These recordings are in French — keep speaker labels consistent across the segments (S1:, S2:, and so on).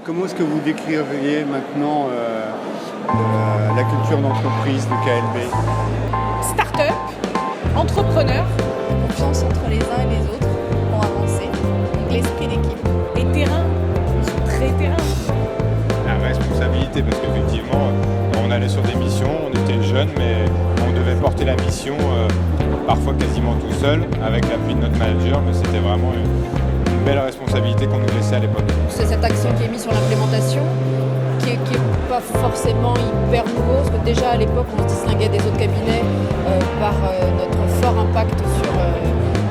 S1: Comment est-ce que vous décririez maintenant la culture d'entreprise de KLB?
S2: Start-up, entrepreneur,
S3: Confiance entre les uns et les autres pour avancer. Donc l'esprit d'équipe.
S2: et terrain. Ils sont très terrain.
S4: La responsabilité, parce qu'effectivement, on allait sur des missions, on était jeunes, mais on devait porter la mission parfois quasiment tout seul, avec l'appui de notre manager, mais c'était vraiment une belle responsabilité qu'on nous laissait à l'époque.
S3: C'est cette action qui est mise sur l'implémentation, qui est pas forcément hyper nouveau, parce que déjà à l'époque on se distinguait des autres cabinets par notre fort impact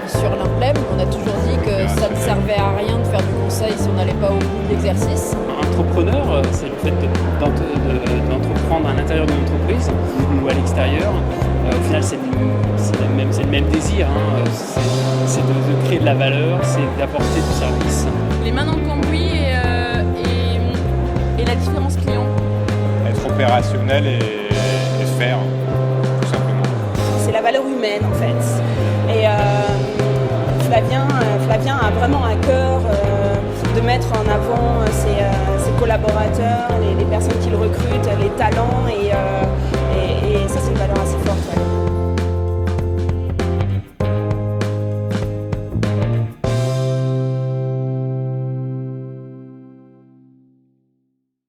S3: sur l'implème. On a toujours dit que ça ne servait à rien de faire du conseil si on n'allait pas au bout de l'exercice.
S5: Entrepreneur, c'est le fait d'entreprendre à l'intérieur de l'entreprise ou à l'extérieur. Au final, c'est le même désir, hein. C'est de créer de la valeur, c'est d'apporter du service.
S2: Les mains dans le cambouis et la différence client.
S4: Être opérationnel et faire, tout simplement.
S6: C'est la valeur humaine en fait. Et Flavien a vraiment à cœur de mettre en avant ses collaborateurs, les personnes qu'il recrute, les talents et ça c'est une valeur assez forte. Ouais.